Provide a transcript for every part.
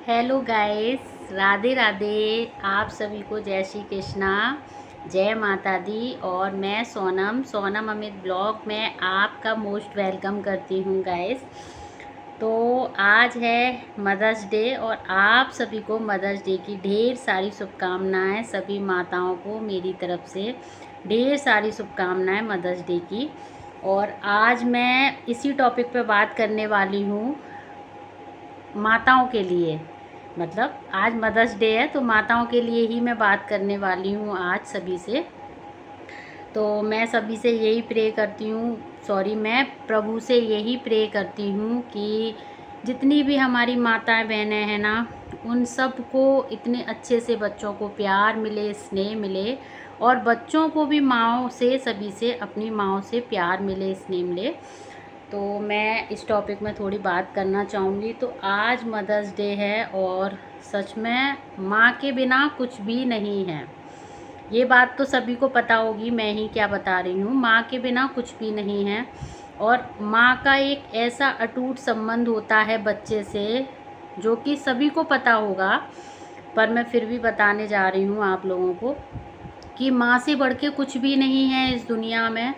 Hello guys, Radhe Radhe. आप सभी को जय श्री कृष्णा, जय माता दी। और मैं सोनम अमित ब्लॉग में आपका मोस्ट वेलकम करती हूँ गाइस। तो आज है मदर्स डे और आप सभी को मदर्स डे की ढेर सारी शुभकामनाएं। सभी माताओं को मेरी तरफ से ढेर सारी शुभकामनाएं मदर्स डे की। और आज मैं इसी टॉपिक पे बात करने वाली हूँ, माताओं के लिए। मतलब आज मदर्स डे है तो माताओं के लिए ही मैं बात करने वाली हूँ आज सभी से। तो मैं सभी से यही प्रे करती हूँ, मैं प्रभु से यही प्रे करती हूँ कि जितनी भी हमारी माताएं बहनें हैं ना, उन सब को इतने अच्छे से बच्चों को प्यार मिले, स्नेह मिले। और बच्चों को भी माँओं से, सभी से, अपनी माँओं से प्यार मिले, स्नेह मिले। तो मैं इस टॉपिक में थोड़ी बात करना चाहूँगी। तो आज मदर्स डे है और सच में माँ के बिना कुछ भी नहीं है। ये बात तो सभी को पता होगी, मैं ही क्या बता रही हूँ। माँ के बिना कुछ भी नहीं है। और माँ का एक ऐसा अटूट संबंध होता है बच्चे से, जो कि सभी को पता होगा, पर मैं फिर भी बताने जा रही हूँ आप लोगों को कि माँ से बढ़ के कुछ भी नहीं है इस दुनिया में।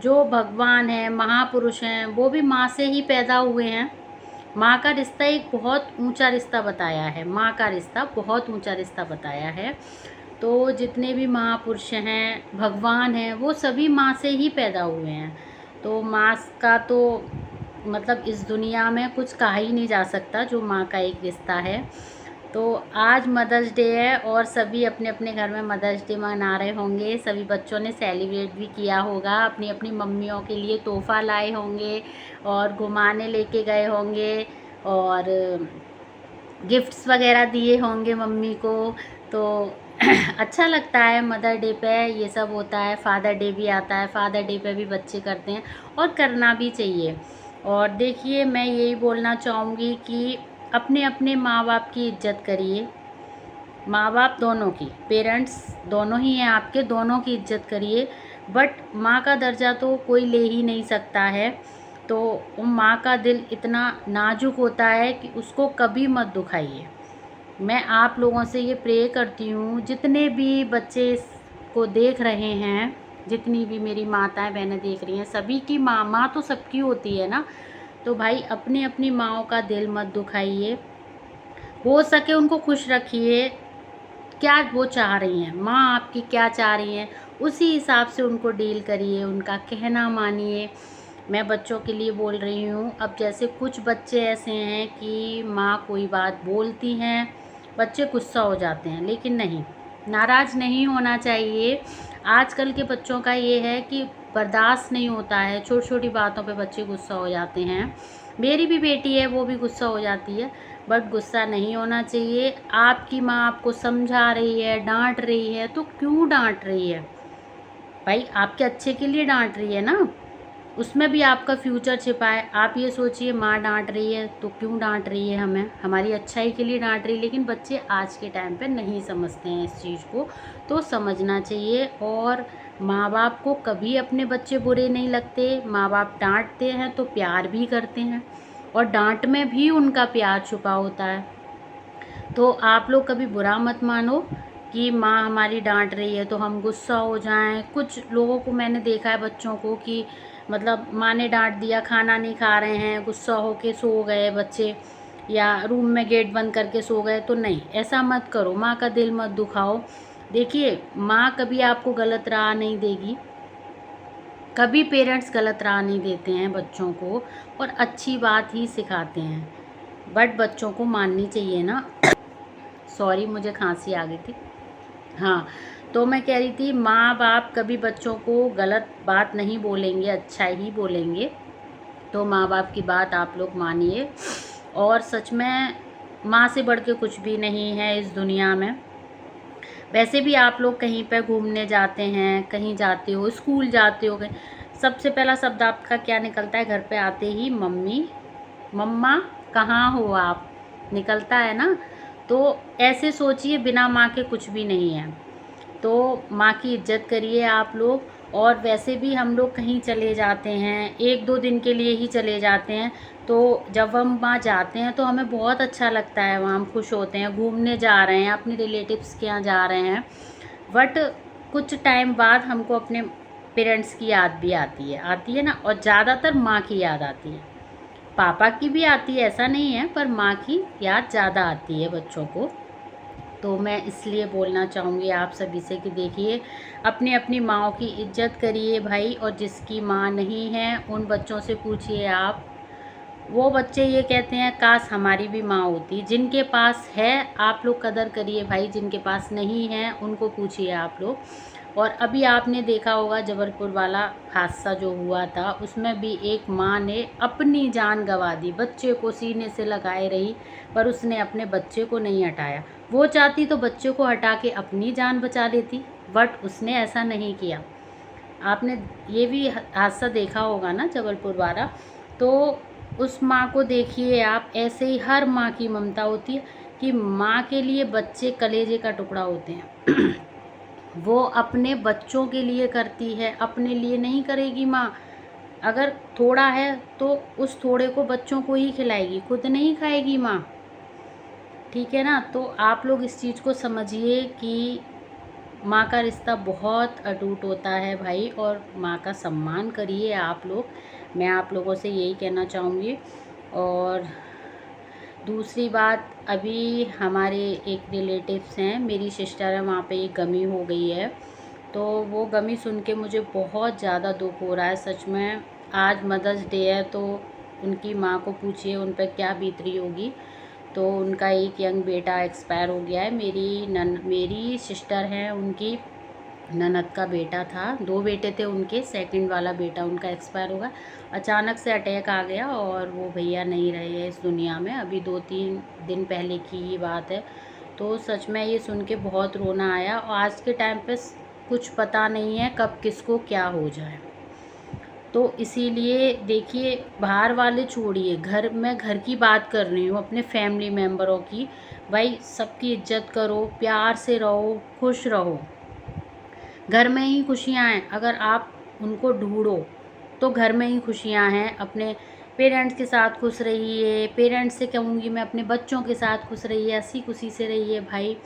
जो भगवान है, महापुरुष हैं, वो भी माँ से ही पैदा हुए हैं। माँ का रिश्ता एक बहुत ऊंचा रिश्ता बताया है, माँ का रिश्ता बहुत ऊंचा रिश्ता बताया है। तो जितने भी महापुरुष हैं, भगवान हैं, वो सभी माँ से ही पैदा हुए हैं। तो माँ का तो मतलब इस दुनिया में कुछ कहा ही नहीं जा सकता, जो माँ का एक रिश्ता है। तो आज मदर्स डे है और सभी अपने अपने घर में मदर्स डे मना रहे होंगे। सभी बच्चों ने सेलिब्रेट भी किया होगा, अपनी अपनी मम्मियों के लिए तोहफ़ा लाए होंगे और घुमाने लेके गए होंगे और गिफ्ट्स वगैरह दिए होंगे मम्मी को। तो अच्छा लगता है मदर डे पे ये सब होता है। फादर डे भी आता है, फादर डे पे भी बच्चे करते हैं और करना भी चाहिए। और देखिए, मैं यही बोलना चाहूँगी कि अपने अपने माँ बाप की इज्जत करिए। माँ बाप दोनों की, पेरेंट्स दोनों ही हैं आपके, दोनों की इज्जत करिए। बट माँ का दर्जा तो कोई ले ही नहीं सकता है। तो माँ का दिल इतना नाजुक होता है कि उसको कभी मत दुखाइए। मैं आप लोगों से ये प्रे करती हूँ, जितने भी बच्चे को देख रहे हैं, जितनी भी मेरी माताएं बहनें देख रही हैं, सभी की माँ, माँ तो सबकी होती है ना। तो भाई अपनी अपनी माँओं का दिल मत दुखाइए, हो सके उनको खुश रखिए। क्या वो चाह रही हैं, माँ आपकी क्या चाह रही हैं, उसी हिसाब से उनको डील करिए, उनका कहना मानिए। मैं बच्चों के लिए बोल रही हूँ। अब जैसे कुछ बच्चे ऐसे हैं कि माँ कोई बात बोलती हैं, बच्चे गुस्सा हो जाते हैं, लेकिन नहीं, नाराज़ नहीं होना चाहिए। आजकल के बच्चों का ये है कि बर्दाश्त नहीं होता है, छोटी छोटी बातों पे बच्चे गुस्सा हो जाते हैं। मेरी भी बेटी है, वो भी गुस्सा हो जाती है, बट गुस्सा नहीं होना चाहिए। आपकी माँ आपको समझा रही है, डांट रही है, तो क्यों डांट रही है भाई? आपके अच्छे के लिए डांट रही है ना, उसमें भी आपका फ्यूचर छिपा है। आप ये सोचिए, माँ डांट रही है तो क्यों डांट रही है, हमें हमारी अच्छाई के लिए डांट रही है। लेकिन बच्चे आज के टाइम पे नहीं समझते हैं इस चीज़ को, तो समझना चाहिए। और माँ बाप को कभी अपने बच्चे बुरे नहीं लगते। माँ बाप डांटते हैं तो प्यार भी करते हैं, और डांट में भी उनका प्यार छुपा होता है। तो आप लोग कभी बुरा मत मानो कि माँ हमारी डांट रही है तो हम गुस्सा हो जाएं। कुछ लोगों को मैंने देखा है, बच्चों को, कि मतलब माँ ने डांट दिया, खाना नहीं खा रहे हैं, गुस्सा होके सो गए बच्चे, या रूम में गेट बंद करके सो गए। तो नहीं, ऐसा मत करो, माँ का दिल मत दुखाओ। देखिए, माँ कभी आपको गलत राह नहीं देगी, कभी पेरेंट्स गलत राह नहीं देते हैं बच्चों को, और अच्छी बात ही सिखाते हैं। बट बच्चों को माननी चाहिए ना। सॉरी, मुझे खांसी आ गई थी। हाँ, तो मैं कह रही थी, माँ बाप कभी बच्चों को गलत बात नहीं बोलेंगे, अच्छा ही बोलेंगे। तो माँ बाप की बात आप लोग मानिए। और सच में माँ से बढ़ के कुछ भी नहीं है इस दुनिया में। वैसे भी आप लोग कहीं पे घूमने जाते हैं, कहीं जाते हो, स्कूल जाते हो, सबसे पहला शब्द आपका क्या निकलता है? घर पे आते ही मम्मी, मम्मा कहाँ हो आप, निकलता है ना। तो ऐसे सोचिए, बिना माँ के कुछ भी नहीं है। तो माँ की इज्जत करिए आप लोग। और वैसे भी हम लोग कहीं चले जाते हैं, 1-2 दिन के लिए ही चले जाते हैं, तो जब हम वहाँ जाते हैं तो हमें बहुत अच्छा लगता है, वहाँ हम खुश होते हैं, घूमने जा रहे हैं, अपने रिलेटिव्स के यहाँ जा रहे हैं। बट कुछ टाइम बाद हमको अपने पेरेंट्स की याद भी आती है ना, और ज़्यादातर माँ की याद आती है। पापा की भी आती है, ऐसा नहीं है, पर माँ की याद ज़्यादा आती है बच्चों को। तो मैं इसलिए बोलना चाहूँगी आप सभी से कि देखिए, अपनी अपनी माँओं की इज्जत करिए भाई, और जिसकी माँ नहीं है उन बच्चों से पूछिए आप। वो बच्चे ये कहते हैं काश हमारी भी माँ होती। जिनके पास है आप लोग कदर करिए भाई, जिनके पास नहीं है उनको पूछिए आप लोग। और अभी आपने देखा होगा जबलपुर वाला हादसा जो हुआ था, उसमें भी एक माँ ने अपनी जान गंवा दी, बच्चे को सीने से लगाए रही, पर उसने अपने बच्चे को नहीं हटाया। वो चाहती तो बच्चे को हटा के अपनी जान बचा लेती, बट उसने ऐसा नहीं किया। आपने ये भी हादसा देखा होगा ना जबलपुर वाला। तो उस माँ को देखिए आप, ऐसे ही हर माँ की ममता होती है कि माँ के लिए बच्चे कलेजे का टुकड़ा होते हैं। वो अपने बच्चों के लिए करती है, अपने लिए नहीं करेगी माँ। अगर थोड़ा है तो उस थोड़े को बच्चों को ही खिलाएगी, खुद नहीं खाएगी माँ। ठीक है ना। तो आप लोग इस चीज़ को समझिए कि माँ का रिश्ता बहुत अटूट होता है भाई, और माँ का सम्मान करिए आप लोग। मैं आप लोगों से यही कहना चाहूँगी। और दूसरी बात, अभी हमारे एक रिलेटिव्स हैं, मेरी सिस्टर है, वहाँ पे एक गमी हो गई है। तो वो गमी सुन के मुझे बहुत ज़्यादा दुख हो रहा है सच में। आज मदर्स डे है, तो उनकी माँ को पूछिए उन पर क्या बीत रही होगी। तो उनका एक यंग बेटा एक्सपायर हो गया है। मेरी सिस्टर हैं, उनकी ननद का बेटा था, 2 बेटे थे उनके, सेकंड वाला बेटा उनका एक्सपायर होगा। अचानक से अटैक आ गया और वो भैया नहीं रहे इस दुनिया में। अभी 2-3 दिन पहले की ही बात है। तो सच में ये सुन के बहुत रोना आया, और आज के टाइम पे कुछ पता नहीं है कब किसको क्या हो जाए। तो इसीलिए देखिए, बाहर वाले छोड़िए, घर की बात कर रही हूँ, अपने फैमिली मेम्बरों की। भाई सबकी इज्जत करो, प्यार से रहो, खुश रहो। घर में ही खुशियाँ हैं, अगर आप उनको ढूंढो तो घर में ही खुशियाँ हैं। अपने पेरेंट्स के साथ खुश रहिए। पेरेंट्स से कहूँगी मैं, अपने बच्चों के साथ खुश रहिए, हंसी खुशी से रहिए भाई।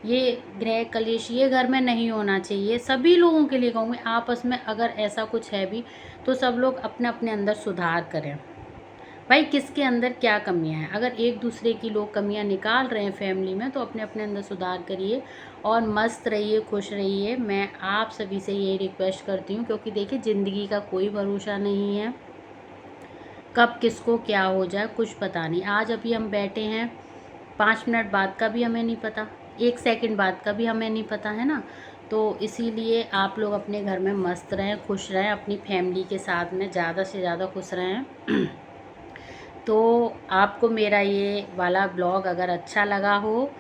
ये गृह कलेश ये घर में नहीं होना चाहिए। सभी लोगों के लिए कहूँगी, आपस में अगर ऐसा कुछ है भी तो सब लोग अपने अपने अंदर सुधार करें। भाई किसके अंदर क्या कमियां हैं, अगर एक दूसरे की लोग कमियां निकाल रहे हैं फैमिली में, तो अपने अपने अंदर सुधार करिए और मस्त रहिए, खुश रहिए। मैं आप सभी से यही रिक्वेस्ट करती हूँ, क्योंकि देखिए ज़िंदगी का कोई भरोसा नहीं है, कब किसको क्या हो जाए कुछ पता नहीं। आज अभी हम बैठे हैं, 5 मिनट बाद का भी हमें नहीं पता, 1 सेकंड बाद का भी हमें नहीं पता, है ना। तो इसीलिए आप लोग अपने घर में मस्त रहें, खुश रहें, अपनी फैमिली के साथ में ज़्यादा से ज़्यादा खुश रहें। तो आपको मेरा ये वाला ब्लॉग अगर अच्छा लगा हो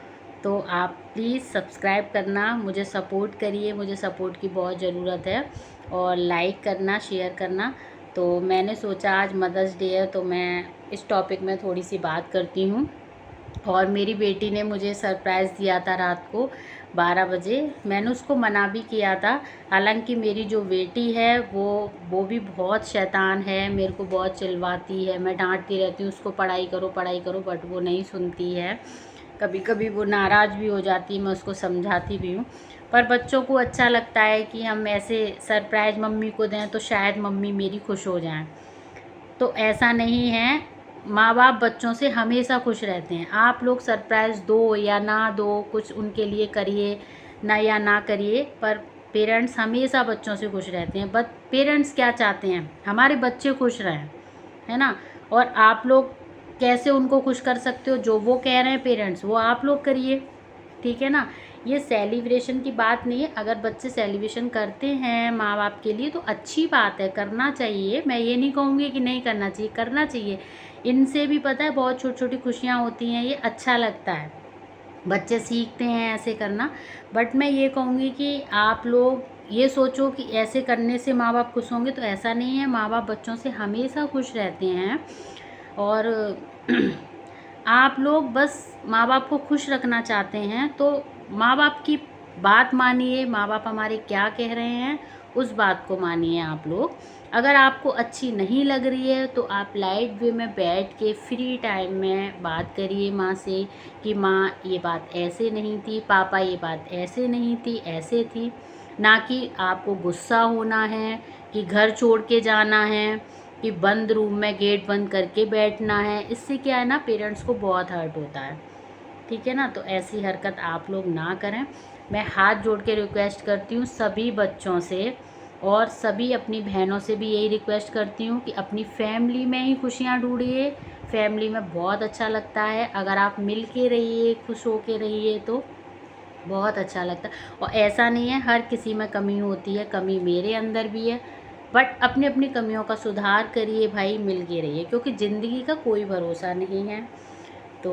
तो आप प्लीज़ सब्सक्राइब करना, मुझे सपोर्ट करिए, मुझे सपोर्ट की बहुत ज़रूरत है। और लाइक करना, शेयर करना। तो मैंने सोचा आज मदर्स डे है, तो मैं इस टॉपिक में थोड़ी सी बात करती हूँ। और मेरी बेटी ने मुझे सरप्राइज़ दिया था रात को 12 बजे। मैंने उसको मना भी किया था, हालांकि मेरी जो बेटी है वो भी बहुत शैतान है, मेरे को बहुत चिल्लाती है। मैं डांटती रहती हूँ उसको, पढ़ाई करो, बट वो नहीं सुनती है। कभी कभी वो नाराज़ भी हो जाती है, मैं उसको समझाती भी हूँ। पर बच्चों को अच्छा लगता है कि हम ऐसे सरप्राइज़ मम्मी को दें तो शायद मम्मी मेरी खुश हो जाएं। तो ऐसा नहीं है, माँ बाप बच्चों से हमेशा खुश रहते हैं। आप लोग सरप्राइज़ दो या ना दो, कुछ उनके लिए करिए ना या ना करिए, पर पेरेंट्स हमेशा बच्चों से खुश रहते हैं। बट पेरेंट्स क्या चाहते हैं, हमारे बच्चे खुश रहें, है ना। और आप लोग कैसे उनको खुश कर सकते हो, जो वो कह रहे हैं पेरेंट्स वो आप लोग करिए, ठीक है ना। ये सेलिब्रेशन की बात नहीं है, अगर बच्चे सेलिब्रेशन करते हैं माँ बाप के लिए तो अच्छी बात है, करना चाहिए। मैं ये नहीं कहूँगी कि नहीं करना चाहिए, करना चाहिए। इनसे भी पता है बहुत छोटी छोटी खुशियाँ होती हैं, ये अच्छा लगता है, बच्चे सीखते हैं ऐसे करना। बट मैं ये कहूँगी कि आप लोग ये सोचो कि ऐसे करने से माँ बाप खुश होंगे, तो ऐसा नहीं है। माँ बाप बच्चों से हमेशा खुश रहते हैं। और आप लोग बस माँ बाप को खुश रखना चाहते हैं तो माँ बाप की बात मानिए, माँ बाप हमारे क्या कह रहे हैं उस बात को मानिए आप लोग। अगर आपको अच्छी नहीं लग रही है तो आप लाइट वे में बैठ के फ्री टाइम में बात करिए माँ से कि माँ ये बात ऐसे नहीं थी, पापा ये बात ऐसे नहीं थी, ऐसे थी। ना कि आपको गुस्सा होना है कि घर छोड़ के जाना है कि बंद रूम में गेट बंद करके बैठना है। इससे क्या है ना, पेरेंट्स को बहुत हर्ट होता है, ठीक है ना। तो ऐसी हरकत आप लोग ना करें। मैं हाथ जोड़ के रिक्वेस्ट करती हूँ सभी बच्चों से, और सभी अपनी बहनों से भी यही रिक्वेस्ट करती हूँ कि अपनी फैमिली में ही खुशियाँ ढूंढिए। फैमिली में बहुत अच्छा लगता है, अगर आप मिल के रहिए, खुश हो के रहिए तो बहुत अच्छा लगता है। और ऐसा नहीं है हर किसी में कमी होती है, कमी मेरे अंदर भी है, बट अपनी अपनी कमियों का सुधार करिए भाई, मिल के रहिए, क्योंकि ज़िंदगी का कोई भरोसा नहीं है। तो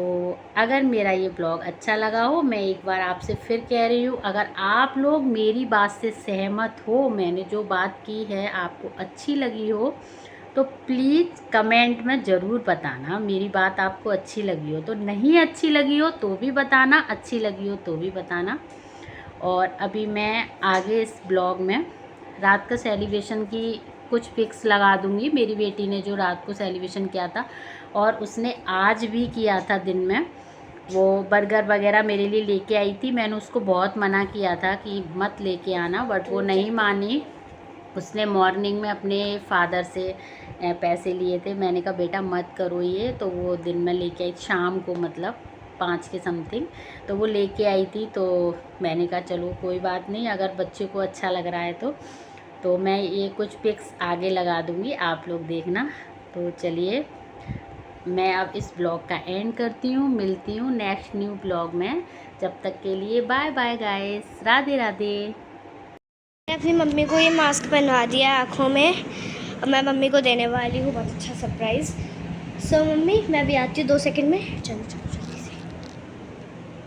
अगर मेरा ये ब्लॉग अच्छा लगा हो, मैं एक बार आपसे फिर कह रही हूँ, अगर आप लोग मेरी बात से सहमत हो, मैंने जो बात की है आपको अच्छी लगी हो, तो प्लीज़ कमेंट में ज़रूर बताना मेरी बात आपको अच्छी लगी हो। तो नहीं अच्छी लगी हो तो भी बताना, अच्छी लगी हो तो भी बताना। और अभी मैं आगे इस ब्लॉग में रात का सेलिब्रेशन की कुछ पिक्स लगा दूँगी। मेरी बेटी ने जो रात को सेलिब्रेशन किया था, और उसने आज भी किया था दिन में, वो बर्गर वगैरह मेरे लिए लेके आई थी। मैंने उसको बहुत मना किया था कि मत लेके आना, बट वो नहीं मानी। उसने मॉर्निंग में अपने फादर से पैसे लिए थे। मैंने कहा बेटा मत करो ये, तो वो दिन में लेके आई शाम को, मतलब 5 के समथिंग, तो वो लेके आई थी। तो मैंने कहा चलो कोई बात नहीं, अगर बच्चे को अच्छा लग रहा है तो मैं ये कुछ पिक्स आगे लगा दूँगी, आप लोग देखना। तो चलिए मैं अब इस ब्लॉग का एंड करती हूँ, मिलती हूँ नेक्स्ट न्यू ब्लॉग में। जब तक के लिए bye bye guys, Radhe Radhe. मैंने अपनी मम्मी को ये मास्क पहनवा दिया आँखों में। अब मैं मम्मी को देने वाली हूँ बहुत अच्छा सरप्राइज़। सो मम्मी मैं भी आती हूँ 2 सेकंड में। चलो चलो जल्दी से।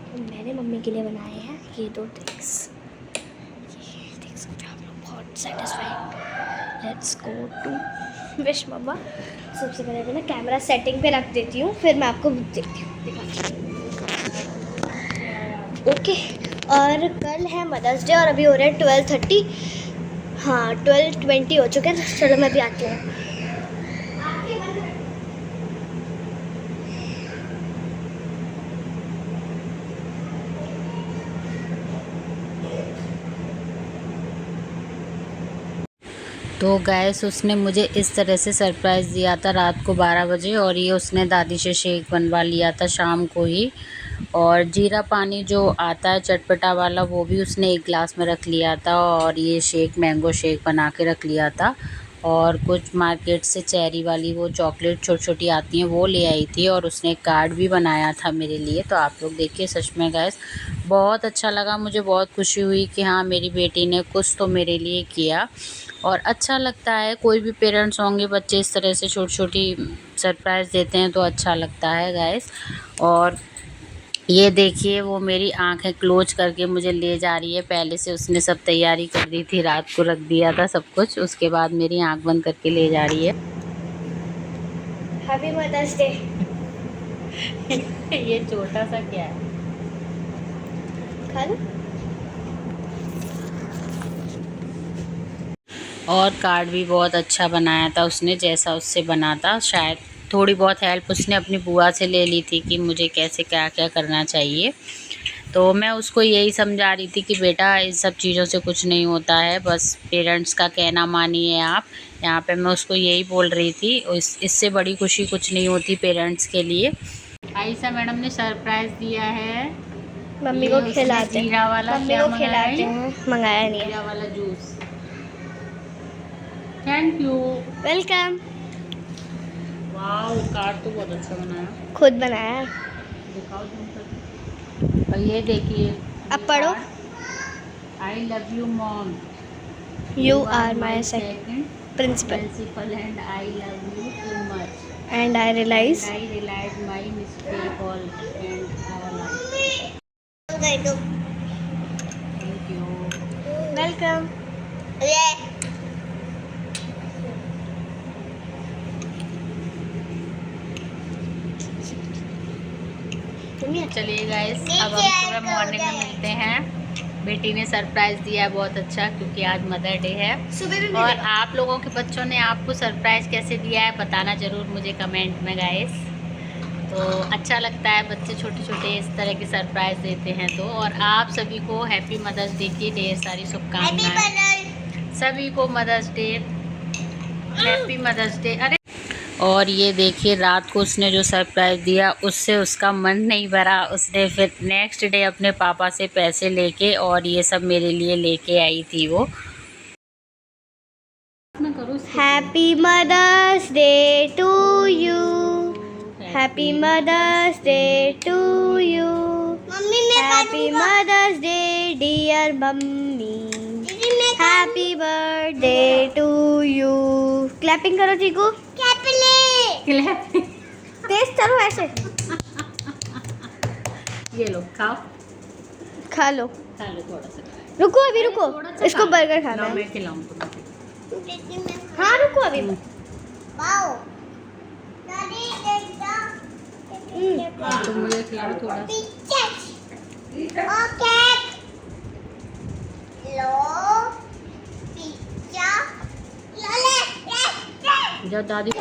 तो मैंने मम्मी के लिए बनाए हैं ये 2 थिंग्स, ये देख सकते हो आप लोग, बहुत satisfied. Let's go to wish mama. सबसे पहले मैं ना कैमरा सेटिंग पे रख देती हूँ, फिर मैं आपको देखती हूँ, दिखाती हूँ। ओके, और कल है मदर्स डे और अभी हो रहे हैं 12:30। हाँ 12:20 हो चुके हैं। चलो मैं भी आती हूँ। तो गैस उसने मुझे इस तरह से सरप्राइज़ दिया था रात को 12 बजे, और ये उसने दादी से शेक बनवा लिया था शाम को ही। और जीरा पानी जो आता है चटपटा वाला, वो भी उसने एक गिलास में रख लिया था, और ये शेक मैंगो शेक बना के रख लिया था। और कुछ मार्केट से चेरी वाली वो चॉकलेट छोटी छोटी आती हैं वो ले आई थी, और उसने एक कार्ड भी बनाया था मेरे लिए। तो आप लोग देखिए, सच में गैस बहुत अच्छा लगा, मुझे बहुत खुशी हुई कि हाँ मेरी बेटी ने कुछ तो मेरे लिए किया। और अच्छा लगता है, कोई भी पेरेंट्स होंगे बच्चे इस तरह से छोटी छोटी सरप्राइज़ देते हैं तो अच्छा लगता है गाइस। और ये देखिए वो मेरी आंखें क्लोज करके मुझे ले जा रही है। पहले से उसने सब तैयारी कर दी थी, रात को रख दिया था सब कुछ, उसके बाद मेरी आंख बंद करके ले जा रही है। Happy mother's day. ये छोटा सा क्या है? खा लो। और कार्ड भी बहुत अच्छा बनाया था उसने, जैसा उससे बना था। शायद थोड़ी बहुत हेल्प उसने अपनी बुआ से ले ली थी कि मुझे कैसे क्या क्या करना चाहिए। तो मैं उसको यही समझा रही थी कि बेटा इन सब चीज़ों से कुछ नहीं होता है, बस पेरेंट्स का कहना मानिए आप। यहाँ पे मैं उसको यही बोल रही थी, इससे बड़ी खुशी कुछ नहीं होती पेरेंट्स के लिए। आयशा मैडम ने सरप्राइज़ दिया है, मम्मी ये को उसने खिलाते हैं, जीरा वाला मम्मी क्या को मंगाया खिलाते है? हैं। मंगाया नहीं है। जीरा वाला juice. Thank you. Welcome. Wow, card तो बहुत अच्छा बनाया, खुद बनाया है। दिखाओ तुम तक। और ये देखिए, अब पढ़ो। I love you mom, you are my second principal principal and I love you too much, and I realize I realize my mistake all and our life. Thank you. Welcome. चलिए गाइस, अब हम सुबह morning में मिलते हैं। बेटी ने surprise दिया है बहुत अच्छा, क्योंकि आज मदर डे है। सुबह भी और आप लोगों के बच्चों ने आपको सरप्राइज़ कैसे दिया है बताना ज़रूर मुझे कमेंट में गाइस। तो अच्छा लगता है बच्चे छोटे छोटे इस तरह के सरप्राइज़ देते हैं तो। और आप सभी को हैप्पी मदर्स डे की ढेर सारी शुभकामनाएं। सभी को mother's day, happy mother's day. अरे और ये देखिए रात को उसने जो सरप्राइज़ दिया उससे उसका मन नहीं भरा। उसने फिर नेक्स्ट डे अपने पापा से पैसे लेके और ये सब मेरे लिए लेके आई थी वो। Happy mother's day to you, happy mother's day to you, happy mother's day dear mummy, happy birthday to you. Clapping करो चीकू, तेज चलो ऐसे। ये लो खाओ, खा लो थोड़ा सा। रुको अभी रुको, थोड़ा सा इसको खा। बर्गर खाना लो, है। मैं खिलाऊं तुम्हें। हाँ रुको अभी। तुम मुझे खिलाओ थोड़ा सा। जब दादी